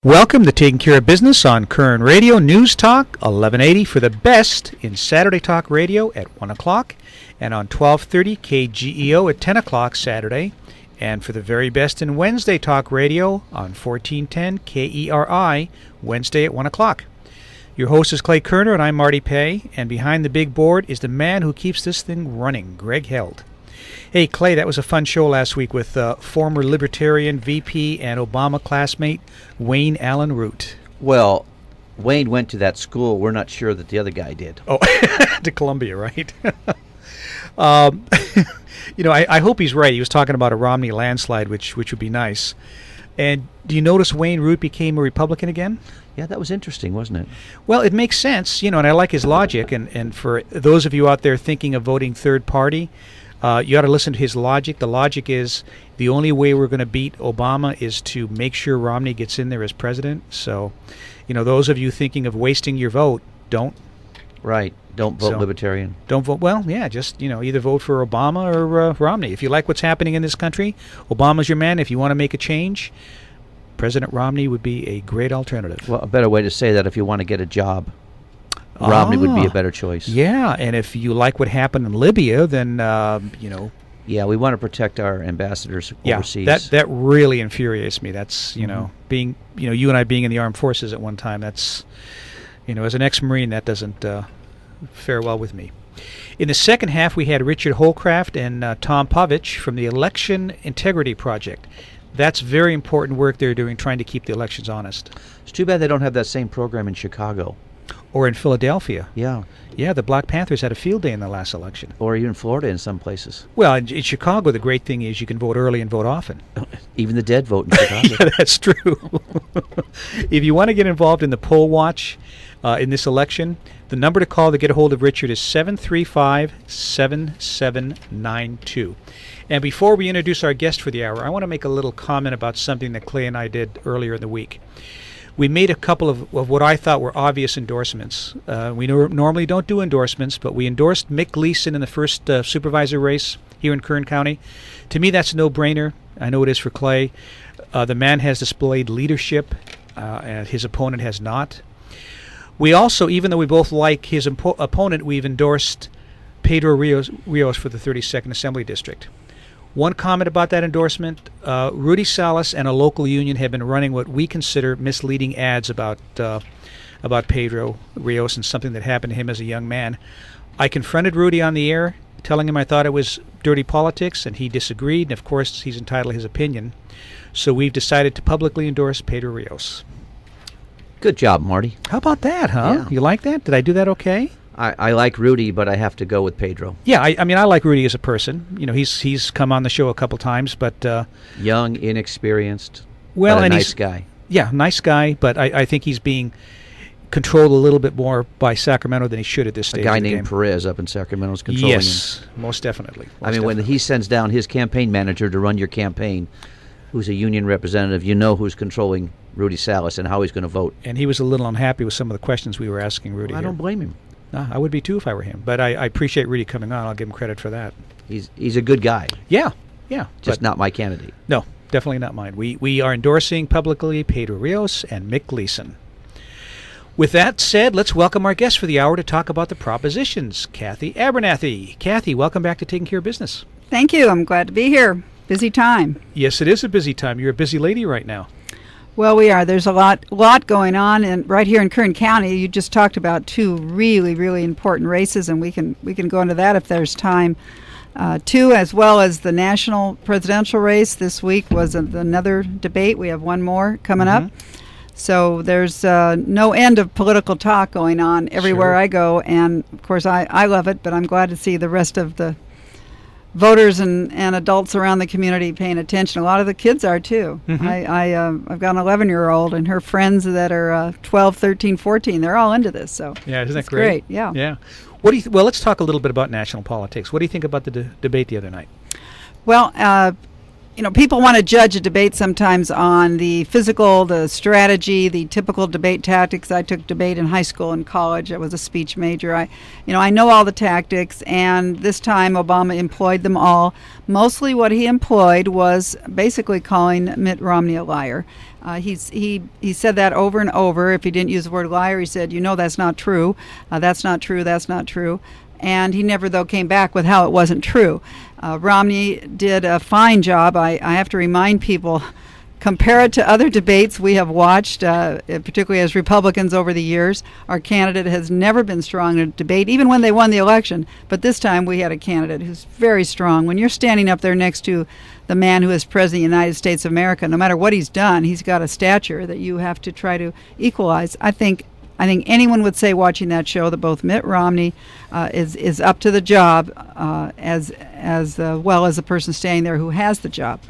Welcome to Taking Care of Business on Koerner Radio News Talk 1180 for the best in Saturday Talk Radio at 1 o'clock and on 1230 KGEO at 10 o'clock Saturday, and for the very best in Wednesday Talk Radio on 1410 KERI Wednesday at 1 o'clock. Your host is Clay Koerner and I'm Marty Pay, and behind the big board is the man who keeps this thing running, Greg Held. Hey, Clay, that was a fun show last week with former Libertarian VP and Obama classmate Wayne Allen Root. Well, Wayne went to that school. We're not sure that the other guy did. Oh, to Columbia, right? I hope he's right. He was talking about a Romney landslide, which would be nice. And do you notice Wayne Root became a Republican again? Yeah, that was interesting, wasn't it? Well, it makes sense, and I like his logic. And for those of you out there thinking of voting third party, you ought to listen to his logic. The logic is the only way we're going to beat Obama is to make sure Romney gets in there as president. So, those of you thinking of wasting your vote, don't. Right. Don't vote Libertarian. Don't vote. Well, yeah, just, either vote for Obama or Romney. If you like what's happening in this country, Obama's your man. If you want to make a change, President Romney would be a great alternative. Well, a better way to say that, if you want to get a job, Romney would be a better choice. Yeah, and if you like what happened in Libya, then, Yeah, we want to protect our ambassadors overseas. That really infuriates me. That's, being, you and I being in the armed forces at one time, that's, as an ex-Marine, that doesn't fare well with me. In the second half, we had Richard Holcraft and Tom Povich from the Election Integrity Project. That's very important work they're doing, trying to keep the elections honest. It's too bad they don't have that same program in Chicago. Or in Philadelphia. Yeah. Yeah, the Black Panthers had a field day in the last election. Or even Florida in some places. Well, in Chicago, the great thing is you can vote early and vote often. Even the dead vote in Chicago. Yeah, that's true. If you want to get involved in the poll watch in this election, the number to call to get a hold of Richard is 735-7792. And before we introduce our guest for the hour, I want to make a little comment about something that Clay and I did earlier in the week. We made a couple of what I thought were obvious endorsements. We normally don't do endorsements, but we endorsed Mick Gleason in the first supervisor race here in Kern County. To me, that's a no-brainer. I know it is for Clay. The man has displayed leadership, and his opponent has not. We also, even though we both like his opponent, we've endorsed Pedro Rios for the 32nd Assembly District. One comment about that endorsement, Rudy Salas and a local union have been running what we consider misleading ads about Pedro Rios and something that happened to him as a young man. I confronted Rudy on the air, telling him I thought it was dirty politics, and he disagreed, and of course he's entitled to his opinion. So we've decided to publicly endorse Pedro Rios. Good job, Marty. How about that, huh? Yeah. You like that? Did I do that okay? I like Rudy, but I have to go with Pedro. Yeah, I mean, I like Rudy as a person. He's come on the show a couple times, but young, inexperienced, well, but a and nice guy. Yeah, nice guy, but I think he's being controlled a little bit more by Sacramento than he should at this stage. A guy of the named game. Perez up in Sacramento is controlling him. Yes, most definitely. When he sends down his campaign manager to run your campaign, who's a union representative, you know who's controlling Rudy Salas and how he's going to vote. And he was a little unhappy with some of the questions we were asking Rudy. I don't blame him. No, I would be too if I were him. But I appreciate Rudy coming on. I'll give him credit for that. He's a good guy. Yeah. Just not my candidate. No, definitely not mine. We are endorsing publicly Pedro Rios and Mick Gleason. With that said, let's welcome our guest for the hour to talk about the propositions, Cathy Abernathy. Cathy, welcome back to Taking Care of Business. Thank you. I'm glad to be here. Busy time. Yes, it is a busy time. You're a busy lady right now. Well, we are. There's a lot going on, and right here in Kern County, you just talked about two really, really important races, and we can go into that if there's time. Two, as well as the national presidential race. This week was another debate. We have one more coming up. So there's no end of political talk going on everywhere I go, and of course I love it, but I'm glad to see the rest of the voters and adults around the community paying attention. A lot of the kids are too. I've got an 11-year-old and her friends that are 12, 13, 14. They're all into this. So yeah, isn't that great? Yeah. Yeah. What do you? Well, let's talk a little bit about national politics. What do you think about the debate the other night? Well, people want to judge a debate sometimes on the physical, the strategy, the typical debate tactics. I took debate in high school and college. I was a speech major. I know all the tactics, and this time Obama employed them all. Mostly what he employed was basically calling Mitt Romney a liar. He said that over and over. If he didn't use the word liar, he said, that's not true. That's not true. That's not true. And he never, though, came back with how it wasn't true. Romney did a fine job. I have to remind people, compare it to other debates we have watched, particularly as Republicans over the years. Our candidate has never been strong in a debate, even when they won the election. But this time we had a candidate who's very strong. When you're standing up there next to the man who is President of the United States of America, no matter what he's done, he's got a stature that you have to try to equalize. I think anyone would say watching that show that both Mitt Romney is up to the job as well as the person standing there who has the job.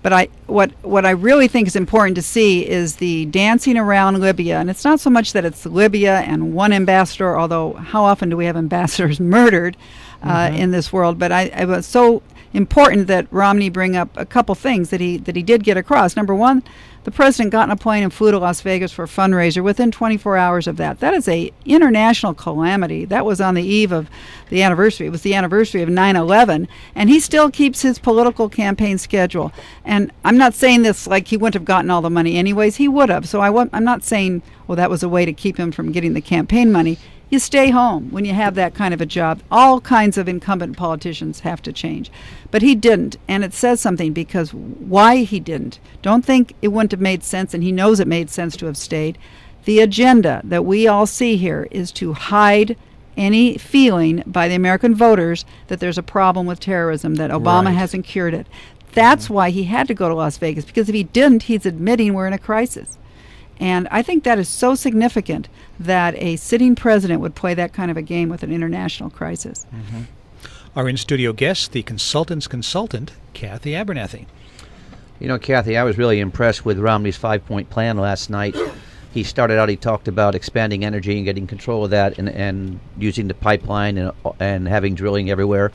But what I really think is important to see is the dancing around Libya. And it's not so much that it's Libya and one ambassador, although how often do we have ambassadors murdered in this world? But it was so important that Romney bring up a couple things that he did get across. Number one, the president got on a plane and flew to Las Vegas for a fundraiser within 24 hours of that. That is a international calamity. That was on the eve of the anniversary. It was the anniversary of 9/11, and he still keeps his political campaign schedule. And I'm not saying this like he wouldn't have gotten all the money anyways. He would have. So I'm not saying, well, that was a way to keep him from getting the campaign money. You stay home when you have that kind of a job. All kinds of incumbent politicians have to change. But he didn't, and it says something because why he didn't. Don't think it wouldn't have made sense, and he knows it made sense to have stayed. The agenda that we all see here is to hide any feeling by the American voters that there's a problem with terrorism, that Obama hasn't cured it. That's why he had to go to Las Vegas, because if he didn't, he's admitting we're in a crisis. And I think that is so significant that a sitting president would play that kind of a game with an international crisis. Mm-hmm. Our in-studio guest, the consultant's consultant, Cathy Abernathy. Cathy, I was really impressed with Romney's 5-point plan last night. He started out, he talked about expanding energy and getting control of that and using the pipeline and having drilling everywhere.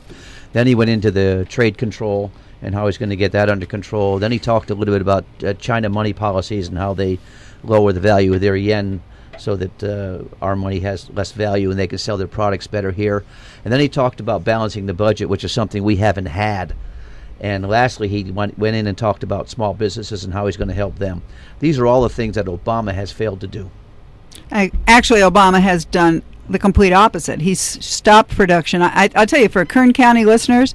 Then he went into the trade control and how he's going to get that under control. Then he talked a little bit about China money policies and how they lower the value of their yen so that our money has less value and they can sell their products better here. And then he talked about balancing the budget, which is something we haven't had. And lastly, he went in and talked about small businesses and how he's going to help them. These are all the things that Obama has failed to do. Actually, Obama has done the complete opposite. He's stopped production. I'll tell you, for Kern County listeners,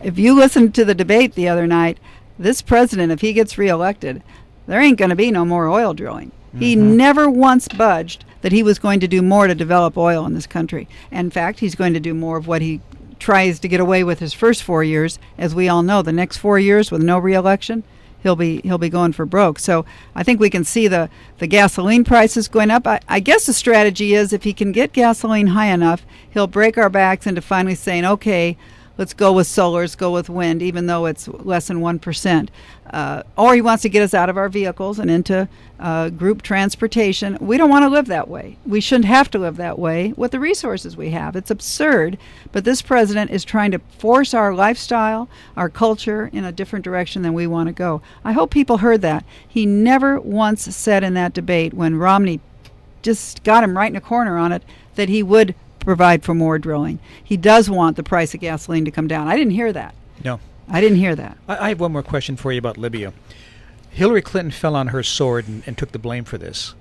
if you listened to the debate the other night, this president, if he gets reelected, there ain't going to be no more oil drilling. Mm-hmm. He never once budged that he was going to do more to develop oil in this country. In fact, he's going to do more of what he tries to get away with his first 4 years. As we all know, the next 4 years with no reelection, he'll be going for broke. So I think we can see the gasoline prices going up. I guess the strategy is if he can get gasoline high enough, he'll break our backs into finally saying, okay, let's go with solar, let's go with wind, even though it's less than 1%. Or he wants to get us out of our vehicles and into group transportation. We don't want to live that way. We shouldn't have to live that way with the resources we have. It's absurd, but this president is trying to force our lifestyle, our culture, in a different direction than we want to go. I hope people heard that. He never once said in that debate, when Romney just got him right in a corner on it, that he would provide for more drilling. He does want the price of gasoline to come down. I didn't hear that. No. I didn't hear that. I have one more question for you about Libya. Hillary Clinton fell on her sword and took the blame for this.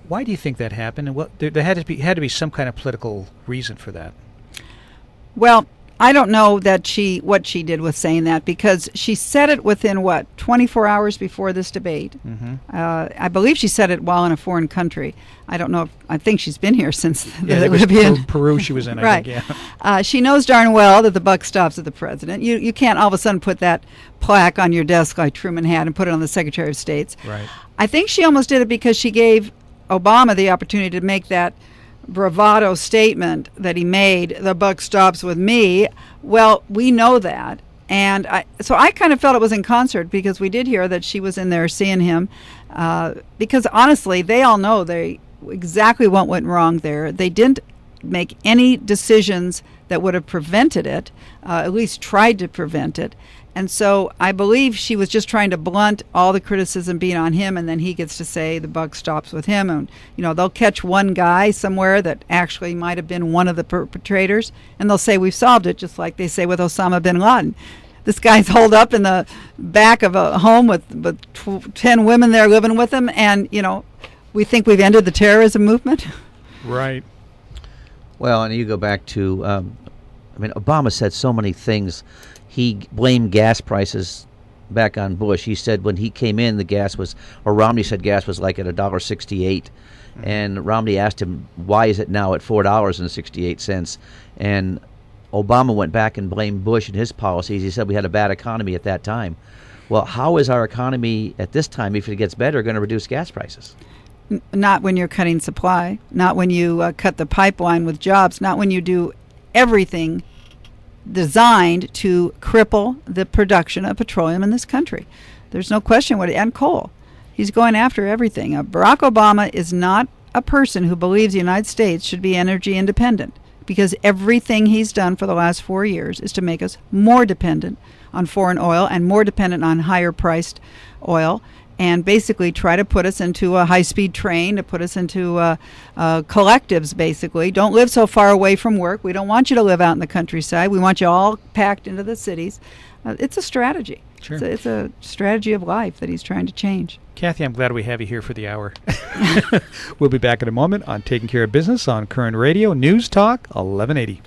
Why do you think that happened? And there had to be some kind of political reason for that. Well, I don't know that what she did with saying that, because she said it within 24 hours before this debate. Mm-hmm. I believe she said it while in a foreign country. I don't know. I think she's been here since the Libyan. Peru she was in, I right. think, yeah. She knows darn well that the buck stops at the president. You can't all of a sudden put that plaque on your desk like Truman had and put it on the Secretary of State's. Right. I think she almost did it because she gave Obama the opportunity to make that bravado statement that he made, the buck stops with me. Well, we know that. And so I kind of felt it was in concert, because we did hear that she was in there seeing him. Because honestly, they all know exactly what went wrong there. They didn't make any decisions that would have prevented it, at least tried to prevent it. And so I believe she was just trying to blunt all the criticism being on him, and then he gets to say the buck stops with him. And, they'll catch one guy somewhere that actually might have been one of the perpetrators, and they'll say we've solved it, just like they say with Osama bin Laden. This guy's holed up in the back of a home with 10 women there living with him, and, we think we've ended the terrorism movement. Right. Well, and you go back to, Obama said so many things. He blamed gas prices back on Bush. He said when he came in, Romney said gas was like at $1.68. And Romney asked him, why is it now at $4.68? And Obama went back and blamed Bush and his policies. He said we had a bad economy at that time. Well, how is our economy at this time, if it gets better, going to reduce gas prices? Not when you're cutting supply, not when you cut the pipeline with jobs, not when you do everything designed to cripple the production of petroleum in this country. There's no question and coal. He's going after everything. Barack Obama is not a person who believes the United States should be energy independent, because everything he's done for the last 4 years is to make us more dependent on foreign oil and more dependent on higher priced oil, and basically try to put us into a high-speed train, to put us into collectives, basically. Don't live so far away from work. We don't want you to live out in the countryside. We want you all packed into the cities. It's a strategy. Sure. It's a strategy of life that he's trying to change. Cathy, I'm glad we have you here for the hour. We'll be back in a moment on Taking Care of Business on Current Radio, News Talk 1180.